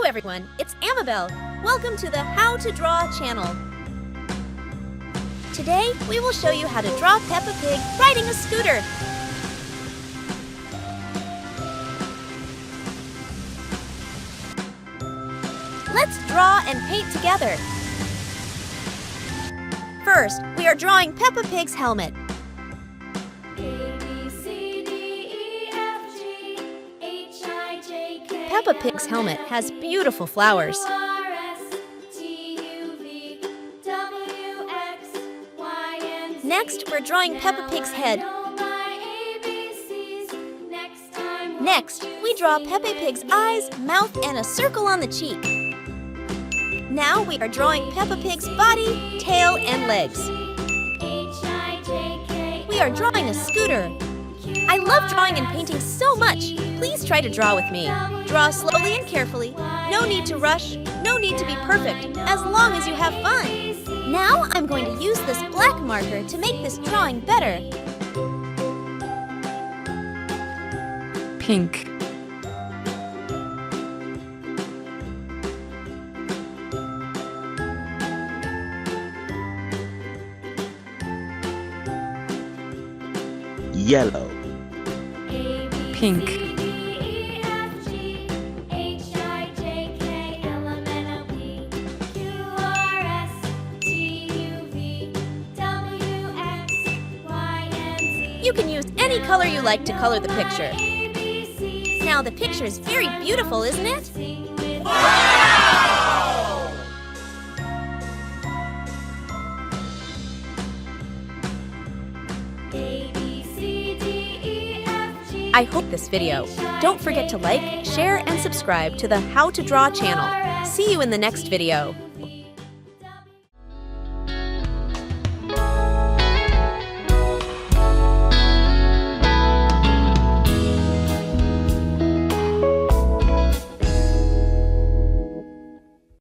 everyone, it's Amabel. Welcome to the How to Draw channel. Today, we will show you how to draw Peppa Pig riding a scooter. Let's draw and paint together. First, we are drawing Peppa Pig's helmet. Peppa Pig's helmet has beautiful flowers. Next, we're drawing Peppa Pig's head. Next, we draw Peppa Pig's eyes, mouth, and a circle on the cheek. Now we are drawing Peppa Pig's body, tail, and legs. We are drawing a scooter. I love drawing and painting so much. Please try to draw with me. Draw slowly and carefully. No need to rush. No need to be perfect, as long as you have fun. Now I'm going to use this black marker to make this drawing better. Pink. Yellow. Pink. You can use any color you like to color the picture. Now the picture is very beautiful, isn't it? Wow! I hope this video. Don't forget to like, share, and subscribe to the How to Draw channel. See you in the next video.